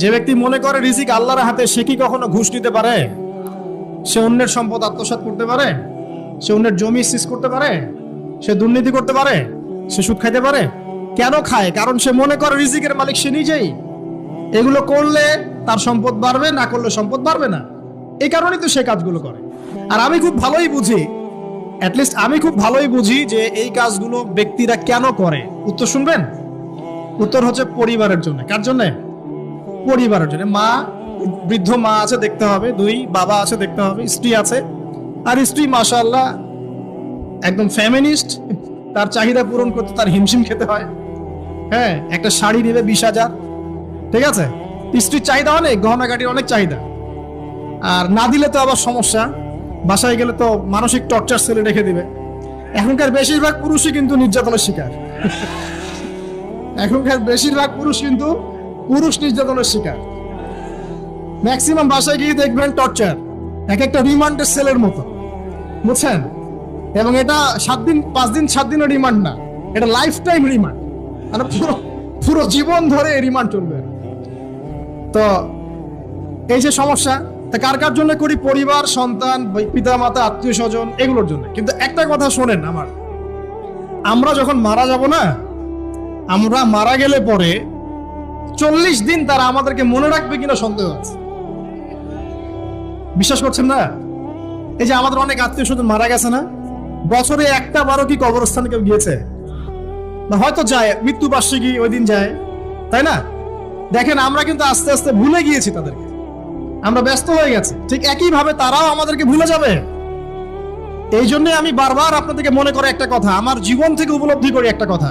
যে ব্যক্তি মনে করে রিজিক আল্লাহর হাতে, সে কি কখনো ঘুষ নিতে পারে? সে অন্যের সম্পদ আত্মসাৎ করতে পারে? সে অন্যের জমি সিজ করতে পারে? সে দুর্নীতি করতে পারে? সে সুদ খাইতে পারে? কেন খায়? কারণ সে মনে করে রিজিকের মালিক সে নিজেই। এগুলো করলে তার সম্পদ বাড়বে, না করলে সম্পদ বাড়বে না। এই কারণেই তো সে কাজগুলো করে। আর আমি খুব ভালোই বুঝি, অ্যাটলিস্ট আমি খুব ভালোই বুঝি যে এই কাজগুলো ব্যক্তিরা কেন করে। উত্তর শুনবেন? উত্তর হচ্ছে পরিবারের জন্য। কার জন্য? পরিবারের জন্য। মা, বৃদ্ধ মা আছে দেখতে হবে, দুই বাবা আছে দেখতে হবে, স্ত্রী আছে। আর স্ত্রী মাশাআল্লাহ একদম ফেমিনিস্ট, তার চাহিদা পূরণ করতে তার হিমশিম খেতে হয়। হ্যাঁ, একটা শাড়ি নেবে 20,000, ঠিক আছে? স্ত্রীর চাহিদা অনেক, গহনাগাটির অনেক চাহিদা। আর না দিলে তো আবার সমস্যা, বাসায় গেলে তো মানসিক টর্চার সেলে রেখে দিবে। এখনকার বেশিরভাগ পুরুষই কিন্তু নির্যাতনের শিকার। এখনকার বেশিরভাগ পুরুষ কিন্তু নির্যাতনের শিকার। ম্যাক্সিমাম বাসায় গিয়ে দেখবেন টর্চার, এক একটা রিমান্ডের সেলের মতো, বুঝছেন? এবং এটা 7 দিন 5 দিন 7 দিনের রিমান্ড না, এটা লাইফ টাইম রিমান্ড। মানে পুরো জীবন ধরে রিমান্ড চলবে। তো এই যে সমস্যা, তা কার কার জন্য করি? পরিবার, সন্তান, পিতা মাতা, আত্মীয় স্বজন, এগুলোর জন্য। কিন্তু একটা কথা শোনেন আমার, আমরা যখন মারা যাব না, আমরা মারা গেলে পরে 40 দিন তারা আমাদেরকে মনে রাখবে কিনা সন্দেহ আছে। বিশ্বাস করছেন না? এই যে আমাদের অনেক আত্মীয় স্বজন মারা গেছে না, বছরে একটা বারো কি কবরস্থানে কেউ গিয়েছে? না হয়তো যায়, মৃত্যুবার্ষিকী ওই দিন যায়, তাই না? দেখেন আমরা কিন্তু আস্তে আস্তে ভুলে গিয়েছি তাদেরকে, আমরা ব্যস্ত হয়ে গেছি। ঠিক একইভাবে তারাও আমাদেরকে ভুলে যাবে। এই জন্য আমি বারবার আপনাদেরকে মনে করে একটা কথা, আমার জীবন থেকে উপলব্ধি করি একটা কথা,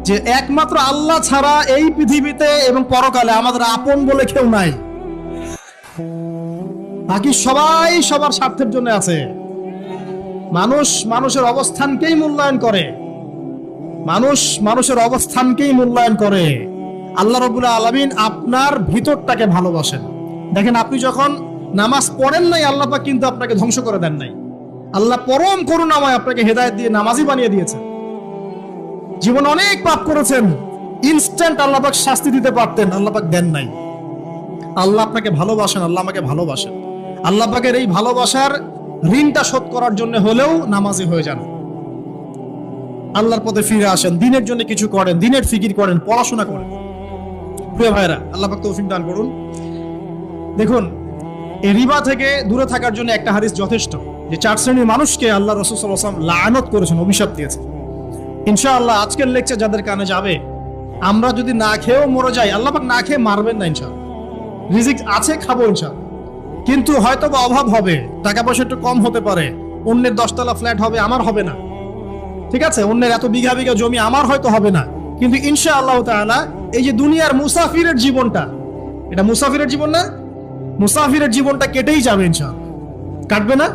যে একমাত্র আল্লাহ ছাড়া এই পৃথিবীতে এবং পরকালে আমাদের আপন বলে কেউ নাই। বাকি সবাই সবার স্বার্থের জন্য আছে। মানুষ মানুষের অবস্থানকেই মূল্যায়ন করে, মানুষ মানুষের অবস্থানকেই মূল্যায়ন করে। আল্লাহ রাব্বুল আলামিন আপনার ভিতরটাকে ভালোবাসেন। দেখেন, আপনি যখন নামাজ পড়েন নাই, আল্লাহ পাক কিন্তু আপনাকে ধ্বংস করে দেন নাই। আল্লাহ পরম করুণাময় আপনাকে হেদায়েত দিয়ে নামাজি বানিয়ে দিয়েছেন। জীবন অনেক পাপ করেছেন, ইনস্ট্যান্ট আল্লাহ পাক শাস্তি দিতে পারতেন, আল্লাহ পাক দেন নাই। আল্লাহ আপনাকে ভালোবাসেন, আল্লাহ আমাকে ভালোবাসেন। আল্লাহ পাকের এই ভালোবাসার ঋণটা শোধ করার জন্য হলেও নামাজি হয়ে যান, আল্লাহর পথে ফিরে আসেন, দিনের জন্য কিছু করেন, দিনের ফিকির করেন, পড়াশোনা করেন। প্রিয় ভাইরা, আল্লাহ পাক তৌফিক দান করুন। দেখুন, এই রিবা থেকে দূরে থাকার জন্য একটা হাদিস যথেষ্ট, যে 4 শ্রেণীর মানুষকে আল্লাহ রাসূল সাল্লাল্লাহু আলাইহি ওয়াসাল্লাম লাআনত করেছেন, অভিশাপ দিয়েছেন। ইনশাআল্লাহ আজকের লেকচার যাদের কানে যাবে, আমরা যদি না খেয়েও মরে যাই, আল্লাহ পাক না খেয়ে মারবেন না ইনশাআল্লাহ। রিজিক আছে, খাবো ইনশাআল্লাহ। কিন্তু হয়তো বা অভাব হবে, টাকা পয়সা একটু কম হতে পারে, অন্যের 10 তলা ফ্ল্যাট হবে, আমার হবে না, ঠিক আছে? অন্যের এত বিঘা বিঘা জমি আমার হয়তো হবে না। কিন্তু ইনশাআল্লাহ তাআলা এই যে দুনিয়ার মুসাফিরের জীবনটা, এটা মুসাফিরের জীবন না? মুসাফিরের জীবনটা কেটেই যাবে ইনশাআল্লাহ। কাটবে না?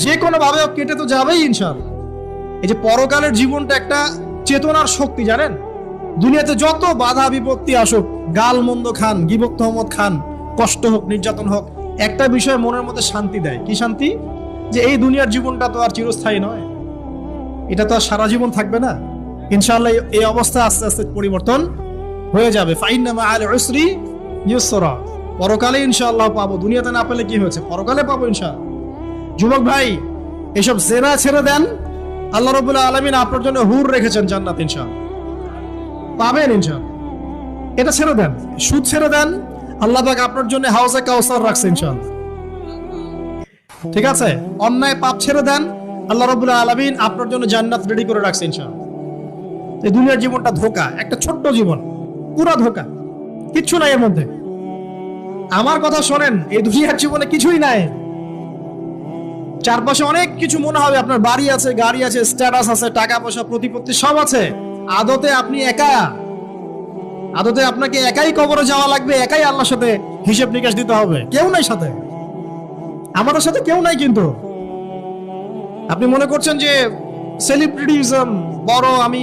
যে কোনো ভাবে কেটে তো যাবেই ইনশাআল্লাহ। এই যে পরকালের জীবনটা একটা চেতনার শক্তি, জানেন? দুনিয়াতে যত বাধা বিপত্তি আসুক, গাল মন্দ খান, গীবত তহমত খান, কষ্ট হোক, নির্যাতন হোক, একটা বিষয় মনের মধ্যে শান্তি দেয়। কি শান্তি? যে এই দুনিয়ার জীবনটা তো আর চিরস্থায়ী নয়, এটা তো আর সারা জীবন থাকবে না। ইনশাআল্লাহ এই অবস্থা আস্তে আস্তে পরিবর্তন হয়ে যাবে। ফাইন্না মাআল উসরি ইউসরা, পরকালে ইনশাআল্লাহ পাবো। দুনিয়াতে না পেলে কি হয়েছে, পরকালে পাবো ইনশাআল্লাহ। যুবক ভাই, এসব জেনা ছেড়ে দেন, আল্লাহ রাব্বুল আলামিন আপনার জন্য হুর রেখেছেন জান্নাত, ইনশাআল্লাহ পাবেন ইনশাআল্লাহ। এটা ছেড়ে দেন, সুদ ছেড়ে দেন, আল্লাহ পাক আপনার জন্য হাউজে কাউসার রাখছে ইনশাআল্লাহ, ঠিক আছে? অন্যায় পাপ ছেড়ে দেন, আল্লাহ রাব্বুল আলামিন আপনার জন্য জান্নাত রেডি করে রাখছে ইনশাআল্লাহ। এই দুনিয়ার জীবনটা ধোঁকা, একটা ছোট্ট জীবন, পুরো ধোঁকা, কিচ্ছু নাই এর মধ্যে। আমার কথা শোনেন, এই দুনিয়ার জীবনে কিছুই নাই। চারপাশে অনেক কিছু মনে হবে, আপনার বাড়ি আছে, গাড়ি আছে, স্ট্যাটাস আছে, টাকা পয়সা, প্রতিপত্তি সব আছে। আদতে আপনি একা, আদতে আপনাকে একাই কবরে যাওয়া লাগবে, একাই আল্লাহর সাথে হিসাব নিকাশ দিতে হবে। কেউ নাই সাথে, আমাদের সাথে কেউ নাই। কিন্তু আপনি মনে করছেন যে সেলিব্রিটিজম বড়, আমি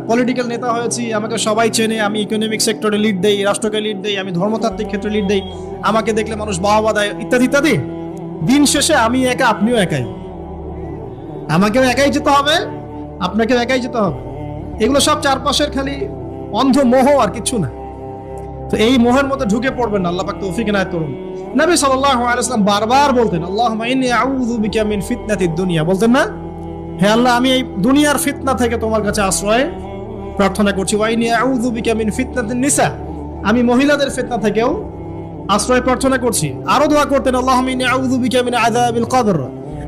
পলিটিক্যাল নেতা হয়েছি, আমাকে সবাই চেনে, আমি ইকোনমিক সেক্টরে লিড দেই, রাষ্ট্রকে লিড দেই, আমি ধর্মতাত্ত্বিক ক্ষেত্রে লিড দেই, আমাকে দেখলে মানুষ বাহবা দেয়, ইত্যাদি ইত্যাদি। দিন শেষে আমি একা, আপনিও একাই, আমাকেও একাই যেতে হবে, আপনাকেও একাই যেতে হবে। এগুলো সব চারপাশের খালি অন্ধ মোহ, আর কিছু না। তো এই মোহের মধ্যে ঢুকে পড়বেন না, আল্লাহ পাক তৌফিক এনায়েত করুন। নবী সাল্লাল্লাহু আলাইহি ওয়াসাল্লাম বারবার বলতেন, আল্লাহুম্মা ইন্নী আউযু বিকা মিন ফিতনাতিদ দুনিয়া, বলতেন না, হে আল্লাহ আমি এই দুনিয়ার ফিতনা থেকে তোমার কাছে আশ্রয় প্রার্থনা করছি। ওয়া ইন্নী আউযু বিকা মিন ফিতনাতিন নিসা, আমি মহিলাদের ফিতনা থেকেও আশ্রয় প্রার্থনা করছি। আরো দোয়া করতেন, আল্লাহুম্মা ইন্নী আউযু বিকা মিন আযাবিল কবর,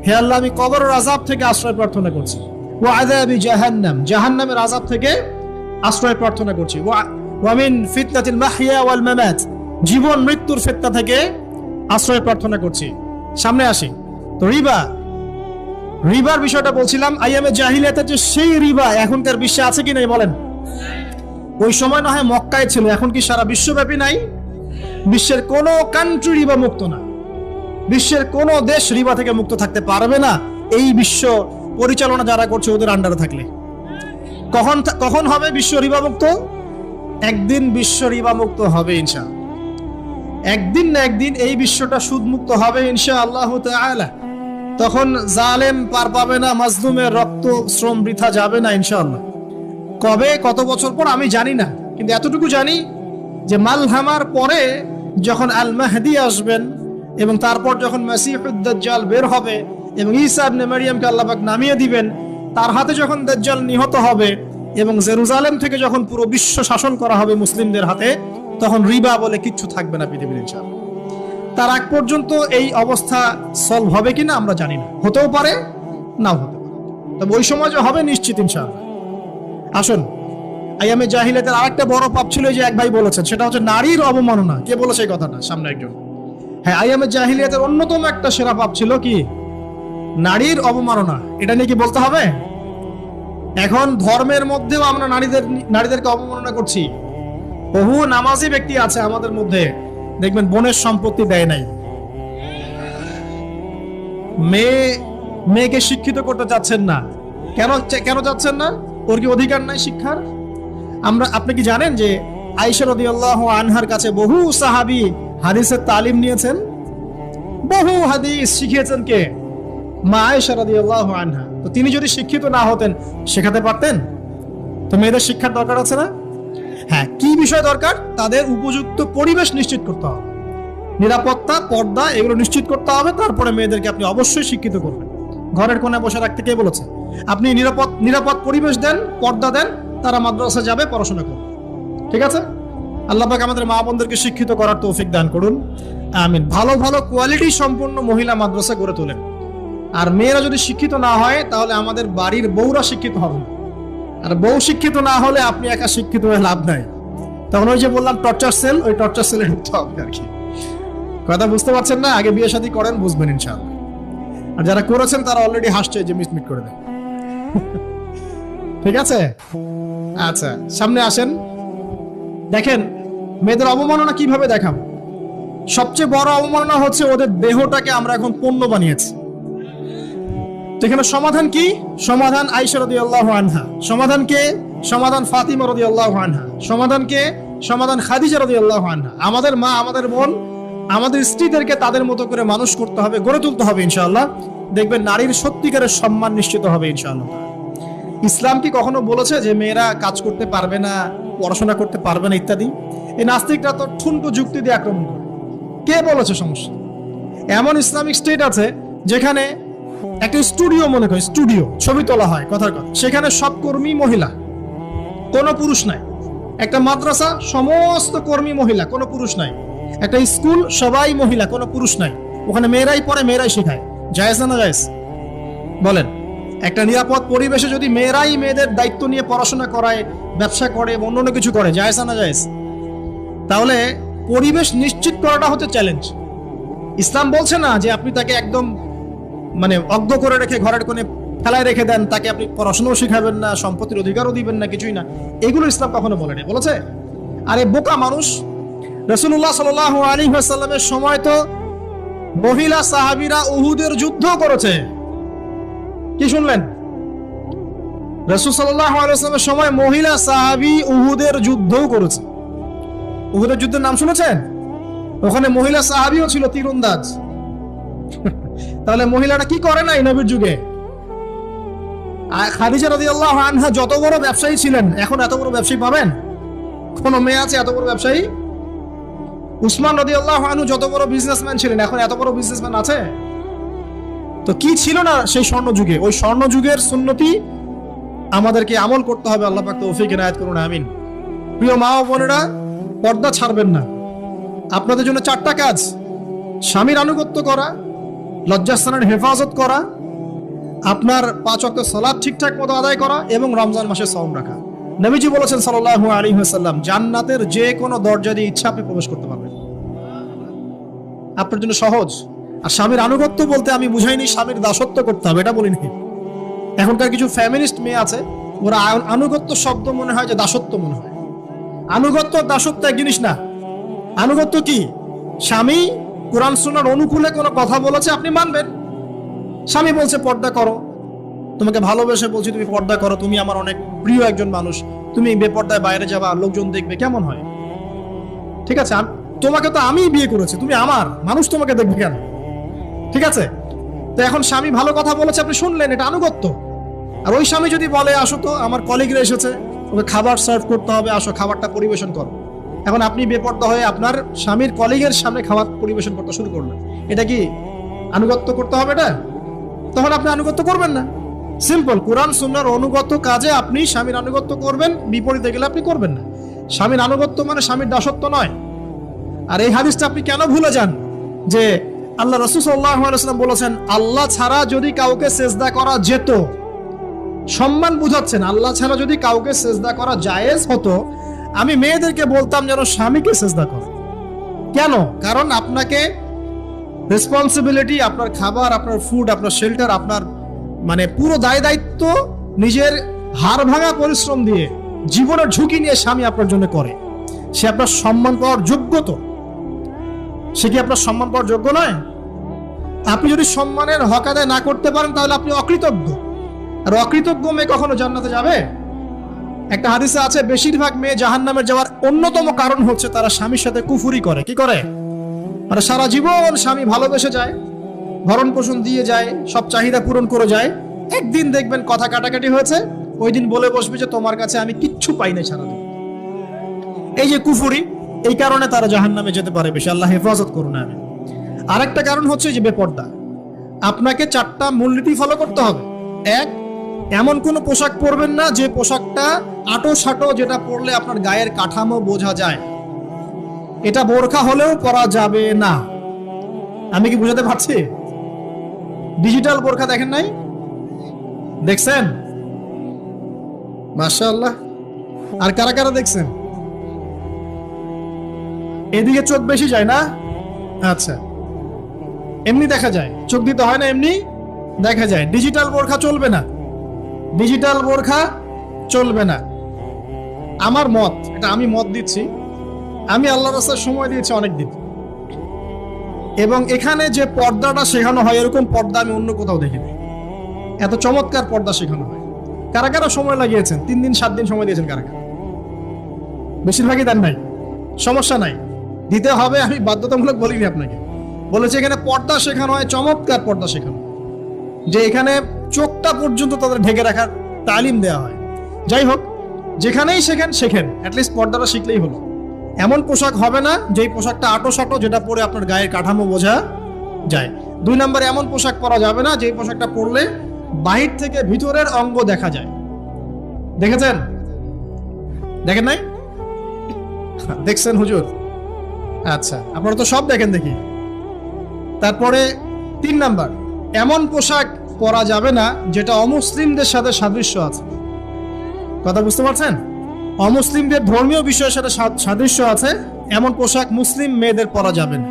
হে আল্লাহ আমি কবরের আযাব থেকে আশ্রয় প্রার্থনা করছি। ওয়া আযাবি জাহান্নাম, জাহান্নামের আযাব থেকে আশ্রয় প্রার্থনা করছি। ওয়া মিন ফিতনাতিল মাহইয়া ওয়াল মামাত, জীবন মৃত্যুর ফিতনা থেকে আশ্রয় প্রার্থনা করছি। সামনে আসি তো রিবার বিষয়টা বলছিলাম। আইয়ামে জাহিলিয়াতের যে সেই রিবা এখনকার বিশ্বে আছে কি নাই বলেন? ওই সময় না হয় মক্কায় ছিল, এখন কি সারা বিশ্বব্যাপী নাই? বিশ্বের কোন কান্ট্রি রিবা মুক্ত না, বিশ্বের কোন দেশ রিবা থেকে মুক্ত থাকতে পারবে না, এই বিশ্ব পরিচালনা যারা করছে ওদের আন্ডারে থাকলে। কখন হবে বিশ্ব রিবা মুক্ত? একদিন বিশ্ব রিবা মুক্ত হবে ইনশাআল্লাহ, একদিন না একদিন এই বিশ্বটা সুদ মুক্ত হবে ইনশাআল্লাহ তাআলা। তখন জালেম পার পাবে না, মাজলুমের রক্ত শ্রম বৃথা যাবে না ইনশাআল্লাহ। কবে, কত বছর পর আমি জানি না, কিন্তু এতটুকু জানি যে মালহামার পরে যখন আল মাহদি আসবেন এবং তারপর যখন মাসিহুদ দাজ্জাল বের হবে এবং ঈসা ইবনে মারইয়ামকে আল্লাহ পাক নামিয়ে দিবেন, তার হাতে যখন দাজ্জাল নিহত হবে এবং জেরুজালেম থেকে যখন পুরো বিশ্ব শাসন করা হবে মুসলিমদের হাতে, তখন রিবা বলে কিচ্ছু থাকবে না পৃথিবীর ইনশাআল্লাহ। তার আগ পর্যন্ত এই অবস্থা সলভ হবে কিনা আমরা জানি না, হতেও পারে নাও হতে পারে, তবে ওই সময় যে হবে নিশ্চিত ইনশাআল্লাহ। আসুন, আইয়ামে জাহিলিয়াতের আরেকটা বড় পাপ ছিল যে এক ভাই বলেছেন, সেটা হচ্ছে নারীর অবমাননা। কে বলেছে এই কথাটা? সামনে একজন। হ্যাঁ, আইয়ামে জাহিলিয়াতের অন্যতম একটা সেরা পাপ ছিল কি? নারীর অবমাননা। এটা নিয়ে কি বলতে হবে? এখন ধর্মের মধ্যেও আমরা নারীদেরকে অবমাননা করছি। বহু নামাজি ব্যক্তি আছে আমাদের মধ্যে, দেখবেন বোনের সম্পত্তি দেয় নাই, মেয়েকে শিক্ষিত করতে চাচ্ছেন না। কেন চাচ্ছেন না? ওর কি অধিকার নাই শিক্ষার? আপনি কি জানেন যে আয়েশা রাদিয়াল্লাহু আনহার কাছে বহু সাহাবী হাদিসের তালিম নিয়েছেন, বহু হাদিস শিখিয়েছেন কে? মা আয়েশা রাদিয়াল্লাহু আনহা। তো তিনি যদি শিক্ষিত না হতেন শেখাতে পারতেন? তো মেয়েদের শিক্ষার দরকার আছে না? হ্যাঁ, কি বিষয় দরকার? তাদের উপযুক্ত পরিবেশ নিশ্চিত করতে হবে, নিরাপত্তা, পর্দা এগুলো নিশ্চিত করতে হবে। তারপরে মেয়েদেরকে আপনি অবশ্যই শিক্ষিত করবেন। ঘরের কোণে বসে রাখতে কে বলেছে? আপনি নিরাপদ পরিবেশ দেন, পর্দা দেন, তারা মাদ্রাসা যাবে, পড়াশোনা করবে। ঠিক আছে? আল্লাহ পাক আমাদের মা বোনদেরকে শিক্ষিত করার তৌফিক দান করুন, আমিন। ভালো ভালো কোয়ালিটি সম্পন্ন মহিলা মাদ্রাসা গড়ে তোলেন। আর মেয়েরা যদি শিক্ষিত না হয় তাহলে আমাদের বাড়ির বউরা শিক্ষিত হবে না, আর বউ শিক্ষিত না হলে আপনি একা শিক্ষিত হয়ে লাভ নাই। তখন ওই যে বললাম টর্চার সেল, ওই টর্চার সেলে ঢুকতে হবে আর কি। কথা বুঝতে পারছেন না? আগে বিয়ে শাদী করেন, বুঝবেন ইনশাআল্লাহ। আর যারা করেছেন তারা অলরেডি হাসছে যে মিসমিট করে দেয়। ঠিক আছে? আচ্ছা, সামনে আসেন। দেখেন মেয়েদের অবমাননা কিভাবে দেখাবো। সবচেয়ে বড় অবমাননা হচ্ছে ওদের দেহটাকে আমরা এখন পণ্য বানিয়েছি। এখানে সমাধান কি? সমাধান আয়েশা রাদিয়াল্লাহু আনহা। সমাধান কে? সমাধান ফাতিমা রাদিয়াল্লাহু আনহা। সমাধান কে? সমাধান খাদিজা রাদিয়াল্লাহু আনহা। আমাদের মা, আমাদের বোন, আমাদের স্ত্রীদেরকে তাদের মতো করে মানুষ করতে হবে, গড়ে তুলতে হবে ইনশাআল্লাহ। দেখবেন নারীর সত্যিকারের সম্মান নিশ্চিত হবে ইনশাআল্লাহ। ইসলাম কি কখনো বলেছে যে মেয়েরা কাজ করতে পারবে না, পড়াশোনা করতে পারবে না ইত্যাদি? এই নাস্তিকরা তো ঠুনকো যুক্তি দিয়ে আক্রমণ করে। কে বলেছে সমস্যা? এমন ইসলামিক স্টেট আছে যেখানে একটা স্টুডিও, মনে করি স্টুডিও, ছবি তোলা হয় কথার কথা, সেখানে সব কর্মী মহিলা, কোনো পুরুষ নাই। একটা মাদ্রাসা, সমস্ত কর্মী মহিলা, কোনো পুরুষ নাই। একটা স্কুল, সবাই মহিলা, কোনো পুরুষ নাই। ওখানে মেয়েরাই পড়ে, মেয়েরাই শেখায়। জায়েজ না জায়েজ বলেন? একটা নিরাপদ পরিবেশে যদি মেয়েরাই মেয়েদের দায়িত্ব নিয়ে পড়াশোনা করায়, ব্যবসা করে, অন্য কিছু করে, জায়েজ না জায়েজ? তাহলে পরিবেশ নিশ্চিত করাটা হচ্ছে চ্যালেঞ্জ। ইসলাম বলছে না যে আপনি তাকে একদম অজ্ঞ করে রেখে ঘরের কোণে ফেলায় রেখে দেন, তাকে আপনি পড়াশোনাও শিখাবেন না, সম্পত্তির অধিকারও দিবেন না, কিছুই না। এগুলো ইসলাম কখনো বলেনি। বলেছে? আরে বোকা মানুষ, রাসূলুল্লাহ সাল্লাল্লাহু আলাইহি ওয়াসাল্লামের সময় তো মহিলা সাহাবীরা উহুদের যুদ্ধ করেছে। কি শুনলেন? রাসূল সাল্লাল্লাহু আলাইহি ওয়াসাল্লামের সময় মহিলা সাহাবী উহুদের যুদ্ধও করেছে। উহুদের যুদ্ধের নাম শুনেছেন? ওখানে মহিলা সাহাবীও ছিল তীরন্দাজ। তাহলে মহিলারা কি করে নাই নবীর যুগে? খাদিজা রাদিয়াল্লাহু আনহা যত বড় ব্যবসায়ী ছিলেন, এখন এত বড় ব্যবসায়ী পাবেন? কোন মেয়ে আছে এত বড় ব্যবসায়ী? উসমান রাদিয়াল্লাহু আনহু যত বড় বিজনেসম্যান ছিলেন, এখন এত বড় বিজনেসম্যান আছে? তো কি ছিল না সেই স্বর্ণ যুগে? ওই স্বর্ণ যুগের সুন্নতি আমাদেরকে আমল করতে হবে। আল্লাহ পাক তৌফিক ইনায়াত করুন, আমিন। প্রিয় মা ও বোনেরা, পর্দা ছাড়বেন না। আপনাদের জন্য 4টা কাজ: স্বামীর আনুগত্য করা, লজ্জাস্থানের হেফাজত করা, আপনার 5 ওয়াক্ত সালাত ঠিকঠাক মতো আদায় করা এবং রমজান মাসে সাওম রাখা। নবীজি বলেছেন সাল্লাল্লাহু আলাইহি ওয়াসাল্লাম, জান্নাতের যে কোনো দরজা দিয়ে ইচ্ছা আপনি প্রবেশ করতে পারবেন। আপনার জন্য সহজ। আর স্বামীর আনুগত্য বলতে আমি বুঝাইনি স্বামীর দাসত্ব করতে হবে, এটা বলিনি। এখনকার কিছু ফ্যামিলিস্ট মেয়ে আছে, ওরা আনুগত্য শব্দ মনে হয় যে দাসত্ব মনে হয়। আনুগত্য দাসত্ব এক জিনিস না। আনুগত্য কি? স্বামী কোরআন সুন্নাহর অনুকূলে কোনো কথা বলেছে, আপনি মানবেন। স্বামী বলছে পর্দা করো, তোমাকে ভালোবেসে বলছি তুমি পর্দা করো, তুমি আমার অনেক প্রিয় একজন মানুষ, তুমি বেপর্দায় বাইরে যাবা, লোকজন দেখবে, কেমন হয়? ঠিক আছে, তোমাকে তো আমি বিয়ে করেছি, তুমি আমার মানুষ, তোমাকে দেখবে কেন? ঠিক আছে, তো এখন স্বামী ভালো কথা বলেছে, আপনি শুনলেন, এটা আনুগত্য। আর ওই স্বামী যদি বলে আসো তো আমার কলিগরা এসেছে, ওকে খাবার সার্ভ করতে হবে, আসো খাবারটা পরিবেশন করো, এখন আপনি বেপর্দা হয়ে আপনার স্বামীর কলিগের সামনে খাবার পরিবেশন করতে শুরু করলেন, এটা কি আনুগত্য করতে হবে? এটা তখন আপনি আনুগত্য করবেন না। সিম্পল, কোরআন সুন্নাহর অনুগত কাজে আপনি স্বামীর আনুগত্য করবেন, বিপরীতে গেলে আপনি করবেন না। স্বামীর আনুগত্য মানে স্বামীর দাসত্ব নয়। আর এই হাদিসটা আপনি কেন ভুলে যান যে আল্লাহ রাসূল সাল্লাল্লাহু আলাইহি ওয়াসাল্লাম বলেছেন, আল্লাহ ছাড়া যদি কাউকে সেজদা করা যেত, সম্মান বুঝাচ্ছেন, আল্লাহ ছাড়া যদি কাউকে সেজদা করা জায়েজ হতো, আমি মেয়েদেরকে বলতাম যেন স্বামীকে সেজদা করে। কেন? কারণ আপনাকে রেসপন্সিবিলিটি, আপনার খাবার, আপনার ফুড, আপনার শেল্টার, আপনার মানে পুরো দায় দায়িত্ব নিজের হাড় ভাঙা পরিশ্রম দিয়ে, জীবনের ঝুঁকি নিয়ে স্বামী আপনার জন্য করে। সে আপনার সম্মান পাওয়ার যোগ্য তো? সে কি আপনার সম্মান পাওয়ার যোগ্য নয়? আপনি যদি সম্মানের হক আদায় না করতে পারেন তাহলে আপনি অকৃতজ্ঞ। আর অকৃতজ্ঞ মেয়ে কখনো জান্নাতে যাবে? একটা হাদিসে আছে, বেশিরভাগ মেয়ে জাহান্নামে যাওয়ার অন্যতম কারণ হচ্ছে তারা স্বামীর সাথে কুফুরি করে। কি করে? মানে সারা জীবন স্বামী ভালোবেসে যায়, ভরণ পোষণ দিয়ে যায়, সব চাহিদা পূরণ করে যায়, একদিন দেখবেন কথা কাটাকাটি হয়েছে, ওই দিন বলে বসবে যে তোমার কাছে আমি কিচ্ছু পাই নাই সারাদিন। এই যে কুফুরি, এই কারণে তারা জাহান্নামে যেতে পারে বেশি। আল্লাহ হেফাজত করুন। আমি আরেকটা কারণ হচ্ছে যে বেপর্দা। আপনাকে 4টা মূলনীতি ফলো করতে হবে। 1, এমন কোনো পোশাক পরবেন না যে পোশাকটা আটো সাটো, যেটা পরলে আপনার গায়ের কাঠামো বোঝা যায়। এটা বোরখা হলেও পরা যাবে না। আমি কি বুঝাতে পারছি? ডিজিটাল বোরখা দেখেন নাই? দেখছেন? মাশাআল্লাহ। আর কারা কারা দেখছেন? এদিকে চোখ বেশি যায় না? আচ্ছা, এমনি দেখা যায়, চোখ দিতে হয় না, এমনি দেখা যায়। ডিজিটাল বোরখা চলবে না, ডিজিটাল বোরখা চলবে না। আমার মত, এটা আমি মত দিচ্ছি, আমি আল্লাহর রাস্তায় সময় দিয়েছি অনেকদিন, এবং এখানে যে পর্দাটা শেখানো হয় এরকম পর্দা আমি অন্য কোথাও দেখিনি। এত চমৎকার পর্দা শেখানো হয়। কারা কারা সময় লাগিয়েছেন? 3 দিন 7 দিন সময় দিয়েছেন কারা কারা? বেশিরভাগই দেন নাই, সমস্যা নাই, দিতে হবে, আমি বাধ্যতামূলক বলিনি আপনাকে। বলেছি এখানে পর্দা শেখানো হয়, চমৎকার পর্দা শেখানো, যে এখানে চোখটা পর্যন্ত তাদের ঢেকে রাখার তালিম দেওয়া হয়। যাই হোক, যেখানেই শেখেন অ্যাটলিস্ট পর্দাটা শিখলেই হলো। এমন পোশাক হবে না যেই পোশাকটা আটো সাটো, যেটা পরে আপনার গায়ের কাঠামো বোঝা যায়। 2 নম্বরে এমন পোশাক পরা যাবে না যেই পোশাকটা পরলে বাহির থেকে ভিতরের অঙ্গ দেখা যায়। দেখেছেন? দেখেন নাই? দেখছেন হুজুর? আচ্ছা, আপনারা তো সব দেখেন দেখি। তারপরে 3 নাম্বার, এমন পোশাক পরা যাবে না যেটা অমুসলিমদের সাথে সাদৃশ্য আছে। কথা বুঝতে পারছেন? অমুসলিমদের ধর্মীয় বিষয়ের সাথে সাদৃশ্য আছে এমন পোশাক মুসলিম মেয়েদের পরা যাবে না।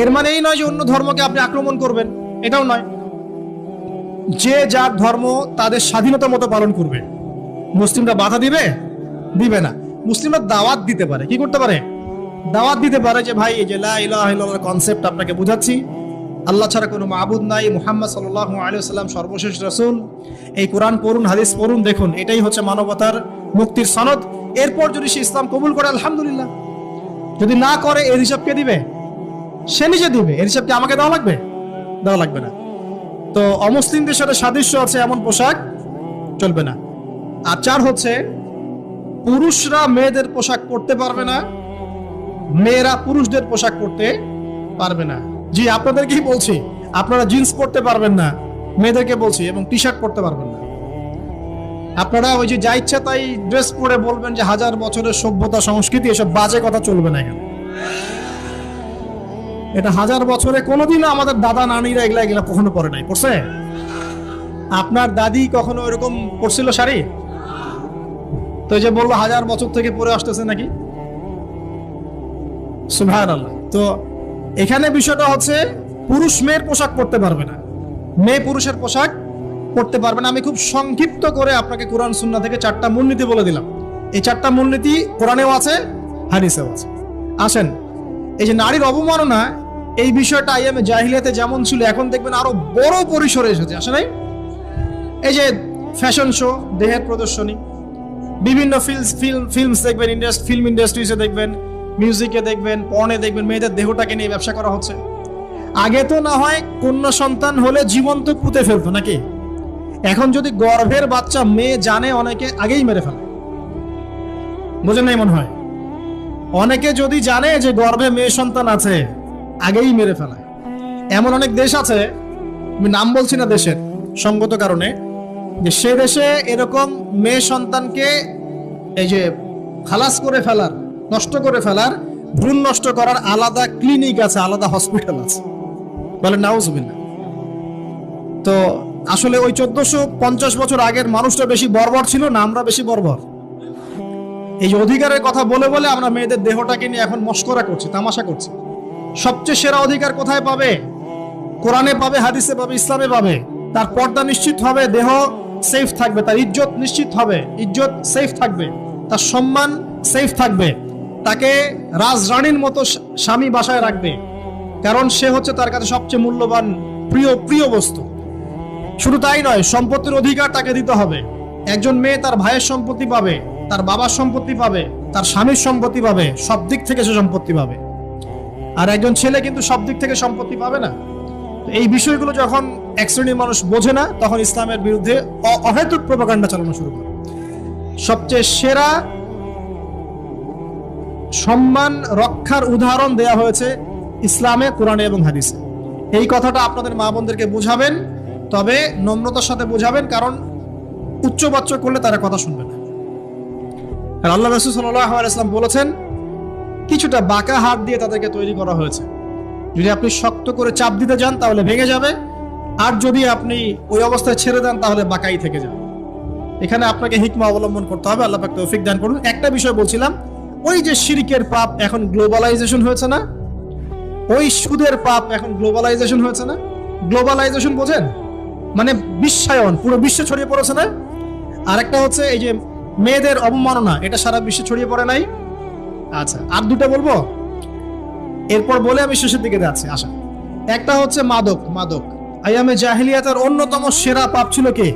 এর মানে এই নয় যে অন্য ধর্মকে আপনি আক্রমণ করবেন, এটাও নয়। যে যার ধর্ম তাদের স্বাধীনতা মতো পালন করবে। মুসলিমরা বাধা দিবে? দিবে না। মুসলিমরা দাওয়াত দিতে পারে। কি করতে পারে? দাওয়াত দিতে পারে যে ভাই, এই যে লা ইলাহা ইল্লাল্লাহর কনসেপ্ট আপনাকে বুঝাচ্ছি, আল্লাহ ছাড়া কোনো মাবুদ নাই, মুহাম্মদ সাল্লাল্লাহু আলাইহি ওয়াসাল্লাম সর্বশেষ রাসূল, এই কোরআন পড়ুন, হাদিস পড়ুন, দেখুন এটাই হচ্ছে মানবতার মুক্তির সনদ। এরপর যদি সে ইসলাম কবুল করে আলহামদুলিল্লাহ, যদি না করে এর হিসাব কে দিবে? সে নিজে দিবে। এর হিসাব কি আমাকে দেওয়া লাগবে? দেওয়া লাগবে না। তো অমুসলিমদের সাথে সাদৃশ্য আছে এমন পোশাক চলবে না। আর 4 হচ্ছে, পুরুষরা মেয়েদের পোশাক পরতে পারবে না, মেয়েরা পুরুষদের পোশাক পরতে পারবে না। জি, আপনাদেরকেই বলছি, আপনারা জিন্স পরতে পারবেন না, মেয়েদেরকে বলছি, এবং টি শার্ট পরতে পারবেন না। আপনারা ওই যে যা ইচ্ছা তাই ড্রেস পরে বলবেন যে হাজার বছরের সভ্যতা সংস্কৃতি, এসব বাজে কথা চলবে না এখানে। এটা হাজার বছরে কোনোদিনও আমাদের দাদা নানিরা এগুলা কখনো পরে নাই। পড়ছে? আপনার দাদি কখনো এরকম পরছিল শাড়ি? তো এই যে বললো হাজার বছর থেকে পরে আসতেছে নাকি। সুবহানাল্লাহ। তো এখানে বিষয়টা হচ্ছে পুরুষ মেয়ের পোশাক পরতে পারবে না, মেয়ে পুরুষের পোশাক পড়তে পারবে না। আমি খুব সংক্ষিপ্ত করে আপনাকে কোরআন সুন্নাহ থেকে 4টা মূলনীতি বলে দিলাম। এই 4টা মূলনীতি কোরআনেও আছে, হাদিসেও আছে। আসেন, এই যে নারীর অবমাননা, এই বিষয়টা আইয়ামে জাহিলিয়াতে যেমন ছিল, এখন দেখবেন আরো বড় পরিসরে এসেছে। আসে নাই? এই যে ফ্যাশন শো, দেহের প্রদর্শনী, বিভিন্ন ফিল্মস দেখবেন, ফিল্ম ইন্ডাস্ট্রিজে দেখবেন, মিউজিকে দেখবেন, পর্নে দেখবেন, মেয়েদের দেহটাকে নিয়ে ব্যবসা করা হচ্ছে। আগে তো না হয় কন্যা সন্তান হলে জীবন্ত পুঁতে ফেলতো নাকি, এখন যদি গর্ভের বাচ্চা মেয়ে জানে, অনেকে আগেই মেরে ফেলে। বোঝেন নাই মনে হয়? অনেকে যদি জানে যে গর্ভে মেয়ে সন্তান আছে, আগেই মেরে ফেলায়। এমন অনেক দেশ আছে, আমি নাম বলছি না দেশের সঙ্গত কারণে, যে সে দেশে এরকম মেয়ে সন্তানকে এই যে খালাস করে ফেলার, নষ্ট করে ফেলার, ভ্রূণ নষ্ট করার আলাদা ক্লিনিক আছে, আলাদা হসপিটাল আছে। বলে নাউজুবিল্লাহ। তো আসলে ওই 1450 বছর আগের মানুষটা বেশি বর্বর ছিল না আমরা বেশি বর্বর? এই যে অধিকারের কথা বলে বলে আমরা মেয়েদের দেহটাকে নিয়ে এখন মস্করা করছি, তামাশা করছি। সবচেয়ে সেরা অধিকার কোথায় পাবে? কোরআনে পাবে, হাদিসে পাবে, ইসলামে পাবে। তার পর্দা নিশ্চিত হবে, দেহ সেফ থাকবে, তার ইজ্জত নিশ্চিত হবে, ইজ্জত সেফ থাকবে, তার সম্মান সেফ থাকবে, তাকে রাজরানীর মতো স্বামী বাসায় রাখবে, কারণ সে হচ্ছে তার কাছে সবচেয়ে মূল্যবান প্রিয় বস্তু। শুধু তাই নয়, সম্পত্তির অধিকার তাকে দিতে হবে। একজন মেয়ে তার ভাইয়ের সম্পত্তি পাবে, তার বাবার সম্পত্তি পাবে, তার স্বামীর সম্পত্তি পাবে, সব দিক থেকে সে সম্পত্তি পাবে। আর একজন ছেলে কিন্তু সব দিক থেকে সম্পত্তি পাবে না। এই বিষয়গুলো যখন এক শ্রেণীর মানুষ বোঝে না, তখন ইসলামের বিরুদ্ধে অহেতুক প্রোপাগান্ডা চালানো শুরু করে। সবচেয়ে সেরা সম্মান রক্ষার উদাহরণ দেয়া হয়েছে ইসলামে, কোরআনে এবং হাদিসে। এই কথাটা আপনাদের মা বোনদেরকে বুঝাবেন, তবে নম্রতার সাথে বুঝাবেন, কারণ উচ্চবাচ্য করলে তারা কথা শুনবে না। আর আল্লাহ রাসূল সাল্লাল্লাহু আলাইহি ওয়াসাল্লাম বলেছেন, কিছুটা বাঁকা হাত দিয়ে তাদেরকে তৈরি করা হয়েছে। যদি আপনি শক্ত করে চাপ দিতে যান তাহলে ভেঙে যাবে, আর যদি আপনি ওই অবস্থায় ছেড়ে দেন তাহলে বাঁকাই থেকে যাবে। এখানে আপনাকে হিকমা অবলম্বন করতে হবে। আল্লাহ পাক তৌফিক দান করুন। একটা বিষয় বলছিলাম, ওই যে শিরকের পাপ এখন গ্লোবালাইজেশন হয়েছে না, ওই সুদের পাপ এখন গ্লোবালাইজেশন হয়েছে না। গ্লোবালাইজেশন বোঝেন? মানে বিশ্বায়ন, পুরো বিশ্বে ছড়িয়ে পড়েছে না। আর একটা হচ্ছে এই যে মেয়েদের অবমাননা, এটা সারা বিশ্বে ছড়িয়ে পড়ে নাই? আচ্ছা, আর দুটো বলবো, এরপর বলে আমি শেষের দিকে যাচ্ছি। আশা, একটা হচ্ছে মাদক। আইয়ামে জাহিলিয়াতের অন্যতম সেরা পাপ ছিল কি?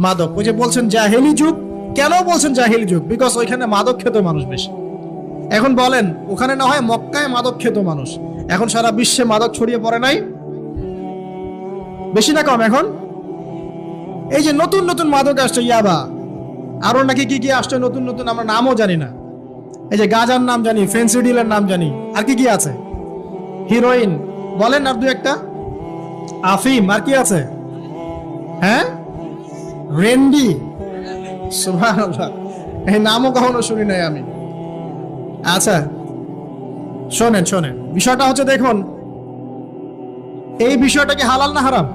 মাদক। ওই যে বলছেন জাহেলি যুগ, কেন বলছেন জাহেলি যুগ? বিকজ ওইখানে মাদক খেত মানুষ বেশি। এখন বলেন, ওখানে না হয় মক্কায় মাদক খেত মানুষ, এখন সারা বিশ্বে মাদক ছড়িয়ে পড়ে নাই? বেশি না কম? এখন এই যে নতুন নতুন মাদক আসছে, ইয়াবা, আরো নাকি কি কি আসছে নতুন নতুন, আমরা নামও জানি না। এই যে গাঁজার নাম জানি, ফেন্সিডিলের নাম জানি, আর কি কি আছে, হিরোইন বলেন, আর দু একটা, আফিম, আর কি আছে? হ্যাঁ, রেন্ডি। সুবহানাল্লাহ, এই নামও কখনো শুনি নাই আমি। আচ্ছা শোনেন, বিষয়টা হচ্ছে, দেখুন এই বিষয়টা কি হালাল না হারাম?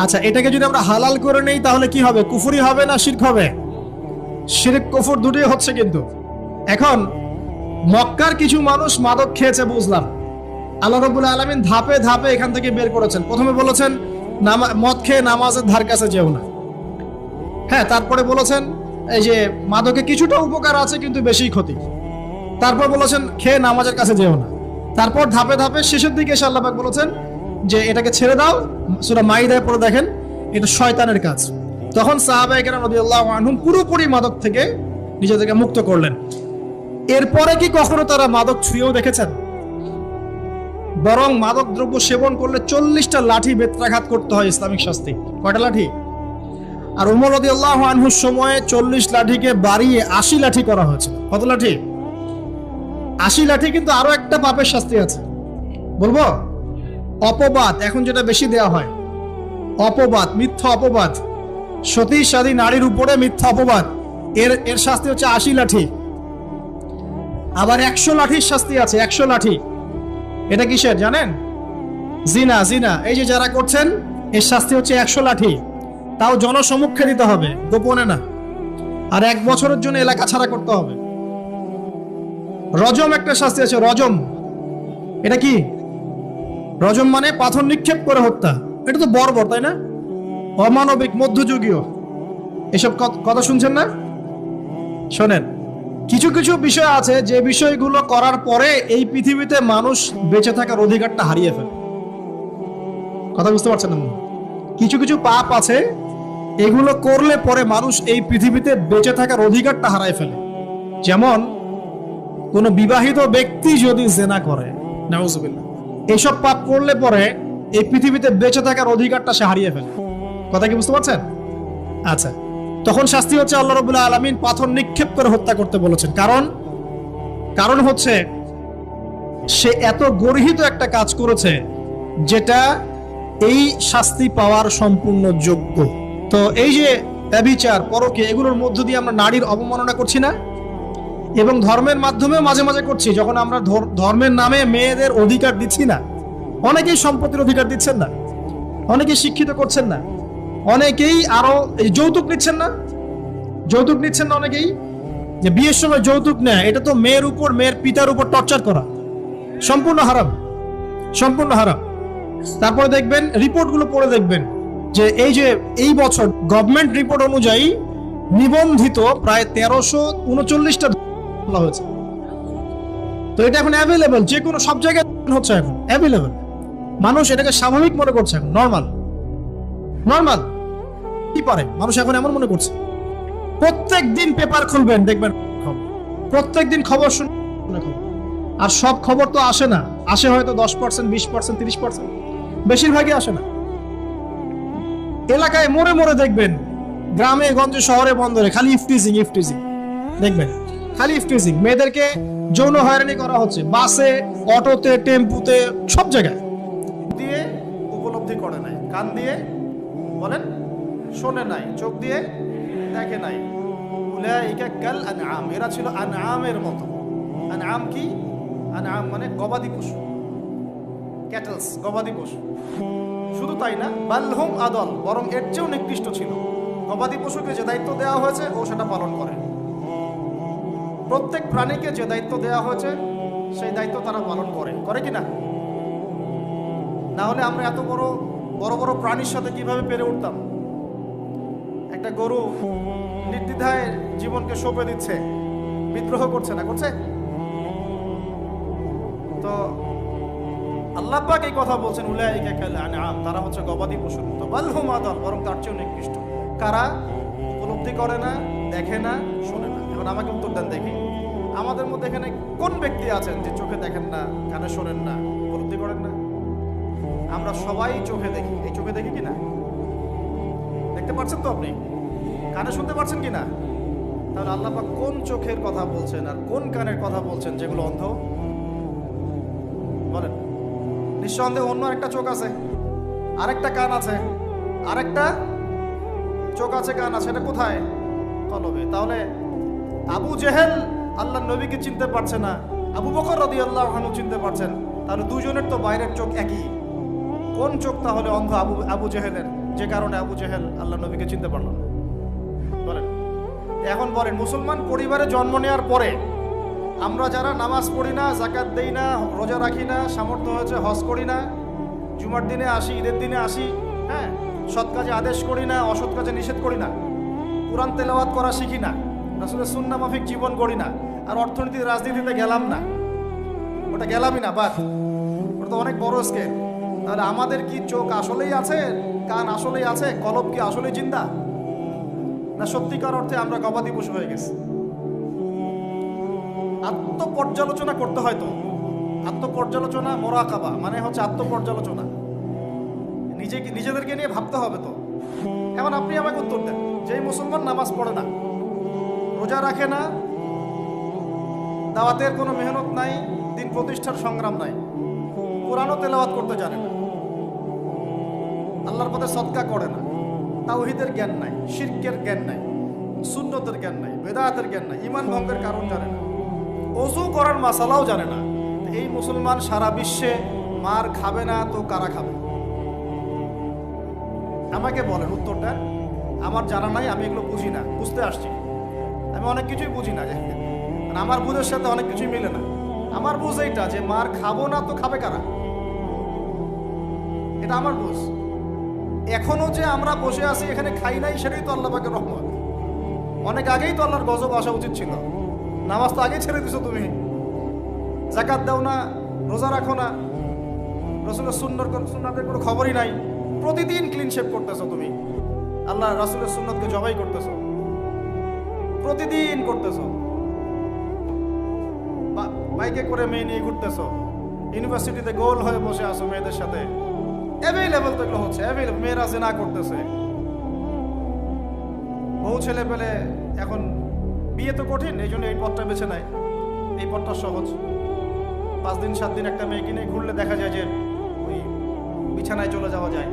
আচ্ছা, এটাকে যদি আমরা হালাল করে নেই তাহলে কি হবে? কুফরি হবে না শিরক হবে? শিরক কুফর দুটোই হচ্ছে। কিন্তু এখন মক্কার কিছু মানুষ মাদক খেয়েছে, বুঝলাম। আল্লাহ রাব্বুল আলামিন ধাপে ধাপে এখান থেকে বের করেছেন। প্রথমে বলেছেন মদ খেয়ে নামাজের ধার কাছে যেও না। হ্যাঁ, তারপরে বলেছেন এই যে মাদকে কিছুটা উপকার আছে কিন্তু বেশি ক্ষতি। তারপর বলেছেন খেয়ে নামাজের কাছে যেও না। তারপর ধাপে ধাপে শেষের দিকে এসে আল্লাহ পাক বলেছেন যে এটাকে ছেড়ে দাও। সূরা মাইদায় পড়ে দেখেন, এটা শয়তানের কাজ। তখন সাহাবায়ে কেরাম রাদিয়াল্লাহু আনহুম পুরোপুরি মাদক থেকে নিজেদেরকে মুক্ত করলেন। এরপরে কি কখনো তারা মাদক ছুঁয়েও দেখেছেন? বরং মাদক দ্রব্য সেবন করলে 40টা লাঠি বেত্রাঘাত করতে হয়, ইসলামিক শাস্তি। কয়টা লাঠি? আর উমর রাদিয়াল্লাহু আনহুর সময়ে 40 লাঠিকে বাড়িয়ে 80 লাঠি করা হয়েছিল। কত লাঠি? 80 লাঠি কিন্তু আরো একটা পাপের শাস্তি আছে, বলবো? অপবাদ, এখন যেটা বেশি দেয়া হয়, অপবাদ, মিথ্যা অপবাদ, সতী সাদী নারীর উপরে মিথ্যা অপবাদ, এর শাস্তি হচ্ছে 80 লাঠি। আবার 100 লাঠির শাস্তি আছে, 100 লাঠি। এটা কিসের জানেন? জিনা, জিনা। এই যে যারা করছেন, এর শাস্তি হচ্ছে 100 লাঠি, তাও জনসমক্ষে দিতে হবে, গোপনে না। আর 1 বছরের জন্য এলাকা ছাড়া করতে হবে। রজম একটা শাস্তি আছে, রজম। এটা কি? রজম মানে পাথর নিক্ষেপ করে হত্যা। এটা তো বর্বর, তাই না? অমানবিক, মধ্যযুগীয়। এসব কথা শুনছেন না? শোনেন, কিছু কিছু বিষয় আছে যে বিষয়গুলো করার পরে এই পৃথিবীতে মানুষ বেঁচে থাকার অধিকারটা হারিয়ে ফেলে। কথা বুঝতে পারছেন না? কিছু কিছু পাপ আছে, এগুলো করলে পরে মানুষ এই পৃথিবীতে বেঁচে থাকার অধিকারটা হারায় ফেলে। যেমন কোন বিবাহিত ব্যক্তি যদি জেনা করে, নাউজুবিল্লাহ, এইসব পাপ করলে পরে এই পৃথিবীতে বেঁচে থাকার অধিকারটা সে হারিয়ে ফেলে। কথা কি বুঝতে পারছেন? আচ্ছা, তখন শাস্তি হচ্ছে আল্লাহ রাব্বুল আলামিন পাথর নিক্ষেপ করে হত্যা করতে বলেছেন। কারণ হচ্ছে সে এত গর্হিত একটা কাজ করেছে যেটা এই শাস্তি পাওয়ার সম্পূর্ণ যোগ্য। তো এই যে ব্যভিচার, পরকীয়া, এগুলোর মধ্য দিয়ে আমরা নারীর অবমাননা করছি না? এবং ধর্মের মাধ্যমে মাঝে মাঝে করছি, যখন আমরা ধর্মের নামে মেয়েদের অধিকার দিচ্ছি না। অনেকেই সম্পত্তির অধিকার দিচ্ছেন না, অনেকেই শিক্ষিত করছেন না, অনেকেই আরো যৌতুক নিচ্ছেন না, যৌতুক নিচ্ছেন না অনেকেই। যে বিয়ের সময় যৌতুক নেয়, এটা তো মেয়ের উপর, মেয়ের পিতার উপর টর্চার করা, সম্পূর্ণ হারাম, সম্পূর্র্ণ হারাম। তারপরে দেখবেন, রিপোর্টগুলো পড়ে দেখবেন যে এই বছর গভর্নমেন্ট রিপোর্ট অনুযায়ী নিবন্ধিত প্রায় 1339টা হয়েছে। তো এটা এখন অ্যাভেলেবল, যে কোনো সব জায়গায় হচ্ছে, এখন অ্যাভেলেবল। মানুষ এটাকে স্বাভাবিক মনে করছে, এখন নর্মাল। নর্মাল কি পারে মানুষ এখন এমন মনে করছে। প্রত্যেক দিন পেপার খুলবেন, দেখবেন প্রত্যেক দিন খবর শুনে, আর সব খবর তো আসে না, আসে হয়তো 10%, 20%, 30%, বেশিরভাগই আসে না। এলাকায় মোড়ে মোড়ে দেখবেন, গ্রামে গঞ্জে শহরে বন্দরে খালি ইফটিজিং, ইফটিজিং দেখবেন, খালি ইফটিজিং। মেয়েদেরকে যৌন হয়রানি করা হচ্ছে, বাসে, অটোতে, টেম্পুতে, সব জায়গায়। দিয়ে উপলব্ধি করে নাই, কান দিয়ে বলেন শোনে নাই, চোখ দিয়ে দেখে নাই। উলাইকা কাল আনআম, এরা ছিল আনআমের মতো। আনআম কি? আনআম মানে গবাদি পশু, ক্যাটলস, গবাদি পশু। শুধু তাই না, বালহুম আদল, বরং এর চেয়েও নিকৃষ্ট ছিল। গবাদি পশুকে যে দায়িত্ব দেওয়া হয়েছে ও সেটা পালন করে। প্রত্যেক প্রাণীকে যে দায়িত্ব দেওয়া হয়েছে সেই দায়িত্ব তারা পালন করে কি না? না হলে আমরা এত বড় বড় বড় প্রাণীর সাথে কিভাবে পেরে উঠতাম? একটা গরু নির্দ্বিধায় জীবনকে সঁপে দিচ্ছে, বিদ্রোহ করছে না, করছে? তো আল্লাহ পাক এই কথা বলছেন, উলাইকা কাল আনআম, তারা হচ্ছে গবাদি পশুর মতো। বালহুম আদল, বরং তার চেয়েও নিকৃষ্ট। কারা? উপলব্ধি করে না, দেখে না, শোনে না। এখন আমাকে উত্তর দেন দেখি, আমাদের মধ্যে এখানে কোন ব্যক্তি আছেন যে চোখে দেখেন না, কানে শোনেন না, উপলব্ধি করেন না? আমরা সবাই চোখে দেখি। এই চোখে দেখি কিনা? দেখতে পাচ্ছেন তো আপনি? কানে শুনতে পাচ্ছেন কিনা? তাহলে আল্লাহ পাক কোন চোখের কথা বলছেন আর কোন কানের কথা বলছেন যেগুলো অন্ধ? বলেন। নিঃসন্দেহে অন্য একটা চোখ আছে, আরেকটা কান আছে, আরেকটা চোখ আছে, কান আছে, এটা কোথায়? কলবে। তাহলে আবু জেহেল আল্লাহর নবীকে চিনতে পারছে না, আবু বকর রাদিয়াল্লাহু আনহু চিনতে পারছেন, তাহলে দুজনের তো বাইরের চোখ একই। কোন চোখ তাহলে অন্ধ আবু জেহেলের, যে কারণে আবু জেহেল আল্লাহর নবীকে চিনতে পারল না? বলেন। এখন বলেন, মুসলমান পরিবারে জন্ম নেওয়ার পরে আমরা যারা নামাজ পড়ি না, যাকাত দেই না, রোজা রাখি না, সামর্থ্য হয়েছে হজ করি না, জুমার দিনে আসি, ঈদের দিনে আসি, হ্যাঁ, সৎ কাজে আদেশ করি না, অসৎ কাজে নিষেধ করি না, কোরআন তেলাওয়াত করা শিখি না, রাসূলের সুন্নাহ মাফিক জীবন করি না, আর অর্থনীতি রাজনীতিতে গেলাম না, ওটা গেলামই না, বাদ, ওটা তো অনেক বড় স্কেল। তাহলে আমাদের কি চোখ আসলেই আছে, কান আসলেই আছে, কলব কি আসলেই জিন্দা, না সত্যিকার অর্থে আমরা গবাদি পশু হয়ে গেছি? আত্মপর্যালোচনা করতে হয় তো। আত্মপর্যালোচনা, মোরাকাবা মানে হচ্ছে আত্মপর্যালোচনা, নিজেদেরকে নিয়ে ভাবতে হবে তো। এখন আপনি আমাকে উত্তর দেন, যেই মুসলমান নামাজ পড়ে না, রোজা রাখে না, দাওয়াতের কোনো মেহনত নাই, দিন প্রতিষ্ঠার সংগ্রাম নাই, কোরআনও তেলাওয়াত করতে জানে না, আল্লাহর পথে সদকা করে না, তাওহীদের জ্ঞান নাই, শিরকের জ্ঞান নাই, সুন্নতের জ্ঞান নাই, বেদাতের জ্ঞান নাই, ঈমান ভঙ্গের কারণ জানে না, ওযু করার মাসালাও জানে না। এই মুসলমান সারা বিশ্বে মার খাবে না তো কারা খাবে? আমাকে বলেন উত্তরটা। আমার জানা নাই, আমি এগুলো বুঝি না, বুঝতে আসছি। আমি অনেক কিছুই বুঝি না, যে আমার বুঝের সাথে অনেক কিছুই মিলে না। আমার বুঝ এইটা যে মার খাবো না তো খাবে কারা, এটা আমার বুঝ। এখনো যে আমরা বসে আছি এখানে খাই নাই, সেটাই তো আল্লাহ পাকের রহমত। অনেক আগেই তো আল্লাহর গজব আসা উচিত ছিল। নামাজ তো আগেই ছেড়ে দিছো তুমি, যাকাত দাও না, রোজা রাখো না, রাসূলের সুন্নাতের কোনো খবরই নাই, প্রতিদিন ক্লিন শেভ করতেছো তুমি, আল্লাহ রাসূলের সুন্নাতকে জবাই করতেছো, প্রতিদিন করতেছো, বাইকে করে মেয়ে নিয়ে ঘুরতেছো, ইউনিভার্সিটিতে গোল হয়ে বসে আসো মেয়েদের সাথে, অ্যাভেলেবল তো এগুলো হচ্ছে, অ্যাভেলেবল। মেয়েরা যে না করতেছে, বউ ছেলে পেলে, এখন বিয়ে তো কঠিন, এই জন্য এই পথটা বেছে নেয়, এই পথটা সহজ। 5 দিন 7 দিন একটা মেয়ে কিনে ঘুরলে দেখা যায় যে ওই বিছানায় চলে যাওয়া যায়।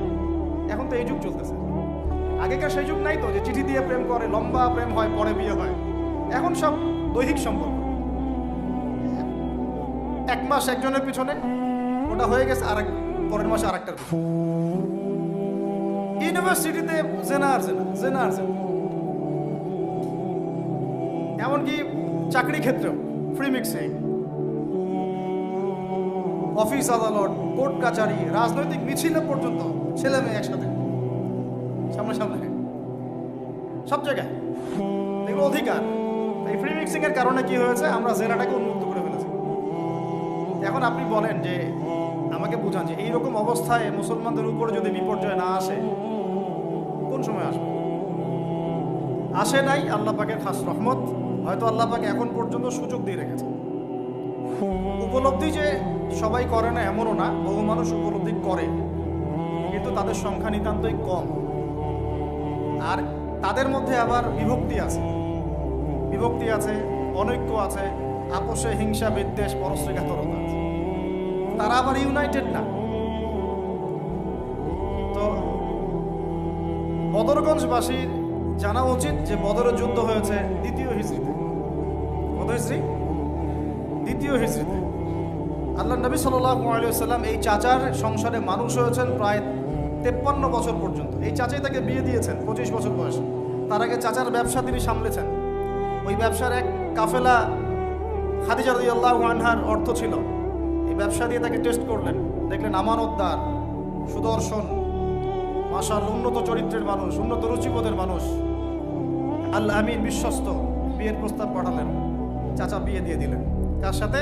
এখন তো এই যুগ চলতেছে, আগেকার সেই যুগ নাই তো, যে চিঠি দিয়ে প্রেম করে, লম্বা প্রেম হয়, পরে বিয়ে হয়। এখন সব দৈহিক সম্পর্ক, 1 মাস একজনের পিছনে, ওটা হয়ে গেছে আর পরের মাসে আরেকটার পিছনে। ইউনিভার্সিটিতে জেনা আর জেনা, জেনা আর জেনা, এমনকি চাকরি ক্ষেত্রেও ফ্রি মিক্সিং, অফিস আদালত, কোর্ট কাচারি, রাজনৈতিক মিছিলে পর্যন্ত ছেলে মেয়ে একসাথে সামনে সামনে, সব জায়গায় এগুলো অধিকার। এই ফ্রি মিক্সিং এর কারণে কি হয়েছে, আমরা জেনাটাকে উন্মুক্ত করে ফেলেছি। এখন আপনি বলেন যে, আমাকে বুঝান যে এইরকম অবস্থায় মুসলমানদের উপরে যদি বিপর্যয় না আসে, কোন সময় আসবে? আসে নাই, আল্লাহ পাকের খাস রহমত। হয়তো আল্লাহ পাক এখন পর্যন্ত সুযোগ দিয়ে রেখেছে। উপলব্ধি যে সবাই করে না এমনও না, বহু মানুষ উপলব্ধি করে, কিন্তু তাদের সংখ্যা নিতান্তই কম। আর তাদের মধ্যে আবার বিভক্তি আছে, বিভক্তি আছে, অনৈক্য আছে, আপোষে হিংসা বিদ্বেষ পরশ্রীঘাতরতা আছে, তারা আবার ইউনাইটেড না। তো বদরগঞ্জবাসীর জানা উচিত যে বদরের যুদ্ধ হয়েছে 2য় হিজরিতে। কত হিজরি? 2য় হিজরিতে। আল্লাহ নবী সাল্লাল্লাহু আলাইহি ওয়াসাল্লাম এই চাচার সংসারে মানুষ হয়েছেন প্রায় 53 বছর পর্যন্ত। এই চাচাই তাকে বিয়ে দিয়েছেন 25 বছর বয়সে। তার আগে চাচার ব্যবসা তিনি সামলেছেন। ওই ব্যবসার এক কাফেলা খাদিজা রাদিয়াল্লাহু আনহার অর্থ ছিল। এই ব্যবসা দিয়ে তাকে টেস্ট করলেন, দেখলেন আমানতদার, সুদর্শন, মাশাআল্লাহ উন্নত চরিত্রের মানুষ, উন্নত রুচিবোধের মানুষ, আল্লাহ আমিন, বিশ্বস্ত। বিয়ের প্রস্তাব পাঠালেন, চাচা বিয়ে দিয়ে দিলেন। কার সাথে?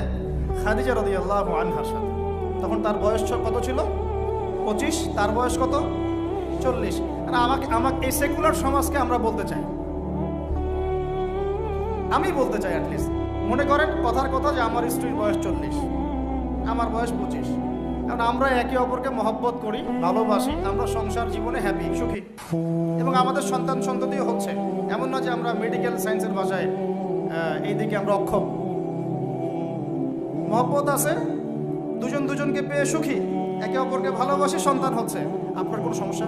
খাদিজা রাদিয়াল্লাহু আনহার সাথে। তখন তার বয়স কত ছিল? 25। তার বয়স কত? 40। আর আমাকে এই সেকুলার সমাজকে আমরা বলতে চাই, আমি বলতে চাই অ্যাটলিস্ট, মনে করেন কথার কথা যে আমার স্ত্রীর বয়স 40, আমার বয়স 25। কারণ আমরা একে অপরকে মহব্বত করি, ভালোবাসি, আমরা সংসার জীবনে হ্যাপি, সুখী, এবং আমাদের সন্তান সন্ততিও হচ্ছে। এমন না যে আমরা মেডিকেল সায়েন্সের ভাষায় এইদিকে আমরা অক্ষম। মহব্বত আছে, দুজন দুজনকে পেয়ে সুখী, একে অপরকে ভালোবাসি, সন্তান হচ্ছে। আপনার কোনো সমস্যা?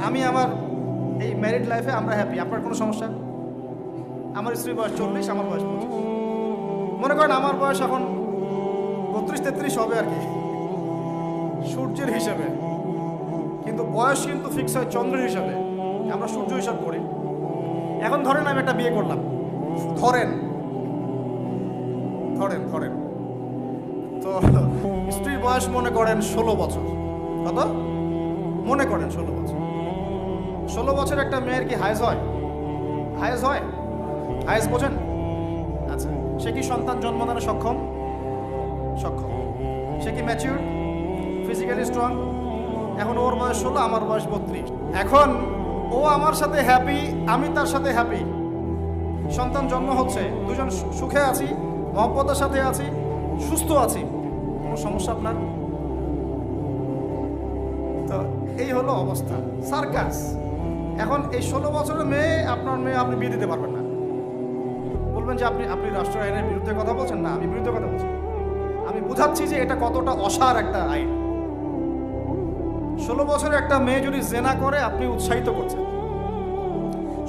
আমি আমার এই ম্যারিড লাইফে আমরা হ্যাপি, আপনার কোনো সমস্যা? আমার স্ত্রীর বয়স 40, আমার বয়স 25। মনে করেন আমার বয়স এখন 32-33 হবে আর কি, সূর্যের হিসাবে, কিন্তু বয়স কিন্তু ফিক্স হয় চন্দ্রের হিসাবে। আমরা সূর্য হিসাব করি। এখন ধরেন আমি একটা বিয়ে করলাম, ধরেন ধরেন ধরেন তো স্ত্রীর বয়স মনে করেন 16 বছর। কত? মনে করেন 16 বছর। 16 বছর একটা মেয়ের কি হায়েজ হয়? হায়েজ হয়? হায়েজ বোঝেন? আচ্ছা, সে কি সন্তান জন্মদানে সক্ষম? সক্ষম। সে কি ম্যাচিউর, ফিজিক্যালি স্ট্রং? এখন ওর বয়স 16, আমার বয়স 32। এখন ও আমার সাথে হ্যাপি, আমি তার সাথে হ্যাপি, সন্তান জন্ম হচ্ছে, দুজন সুখে আছি, মহব্বতের সাথে আছি, সুস্থ আছি। কোনো সমস্যা আপনার? তো এই হলো অবস্থা, সার্কাস। এখন এই 16 বছরের মেয়ে, আপনার মেয়ে, আপনি বিয়ে দিতে পারবেন না, বলবেন বলবেন যে আপনি আপনি রাষ্ট্র আইনের বিরুদ্ধে কথা বলছেন। না, আমি বিরুদ্ধে কথা বলছি, আমি বুঝাচ্ছি যে এটা কতটা অসার একটা আইন। 16 বছরের একটা মেয়ে যদি জেনা করে আপনি উৎসাহিত করছেন।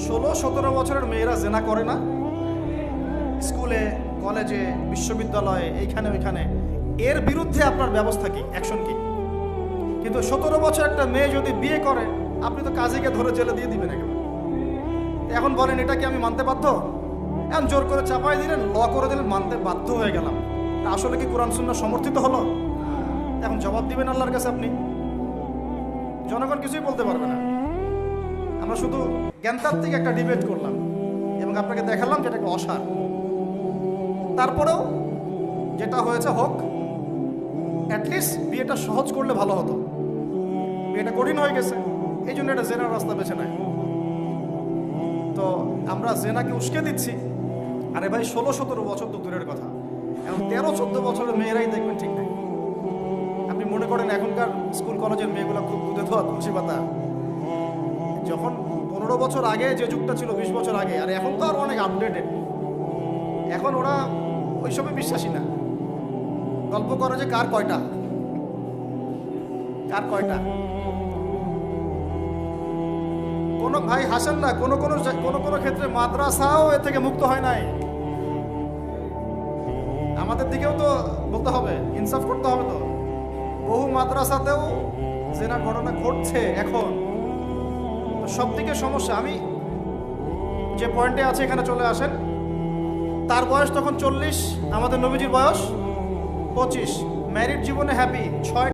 16-17 বছরের মেয়েরা জেনা করে না? স্কুলে, কলেজে, বিশ্ববিদ্যালয়ে, এইখানে ওইখানে, এর বিরুদ্ধে আপনার ব্যবস্থা কি, অ্যাকশন কি? কিন্তু 17 বছর একটা মেয়ে যদি বিয়ে করে আপনি তো কাজীকে ধরে জেলে দিয়ে দিবেন একেবারে। এখন বলেন এটা কি আমি মানতে বাধ্য? এখন জোর করে চাপাই দিলেন, ল করে দিলেন, মানতে বাধ্য হয়ে গেলাম। তা আসলে কি কোরআন সুন্নাহ সমর্থিত হলো? এখন জবাব দিবেন আল্লাহর কাছে আপনি। জনগণ কিছুই বলতে পারবে না। আমরা শুধু জ্ঞানতাত্ত্বিক একটা ডিবেট করলাম এবং আপনাকে দেখালাম যেটা একটা অসার। তারপরেও যেটা হয়েছে হোক, অ্যাটলিস্ট বিয়েটা সহজ করলে ভালো হতো। বিয়েটা কঠিন হয়ে গেছে, এই জন্য এটা জেনার রাস্তা বেছে নেয়। তো আমরা জেনাকে উস্কে দিচ্ছি। আরে ভাই 16-17 বছর তো দূরের কথা, এখন 13-14 বছরের মেয়েরাই দেখবেন ঠিক নাই। আপনি মনে করেন এখনকার স্কুল কলেজের মেয়েগুলো খুব দুধে ধোয়া তুলসী পাতা? যখন 15 বছর আগে যে যুগটা ছিল, 20 বছর আগে, আর এখন তো আর অনেক আপডেটেড। এখন ওরা ওইসবে বিশ্বাসী না। গল্প করে যে কার কয়টা, কার কয়টা। কোনো ভাই হাসেন না, কোনো কোনো ক্ষেত্রে মাদ্রাসাও এ থেকে মুক্ত হয় নাই। আমাদের দিকেও তো বলতে হবে, ইনসাফ করতে হবে। তো বহু মাদ্রাসাতেও জেনা ঘটনা ঘটছে এখন। তো সব থেকে সমস্যা, আমি যে পয়েন্টে আছে এখানে চলে আসেন। তার বয়স তখন 40, আমাদের নবীজির বয়স 25, ম্যারিড জীবনে হ্যাপি, 6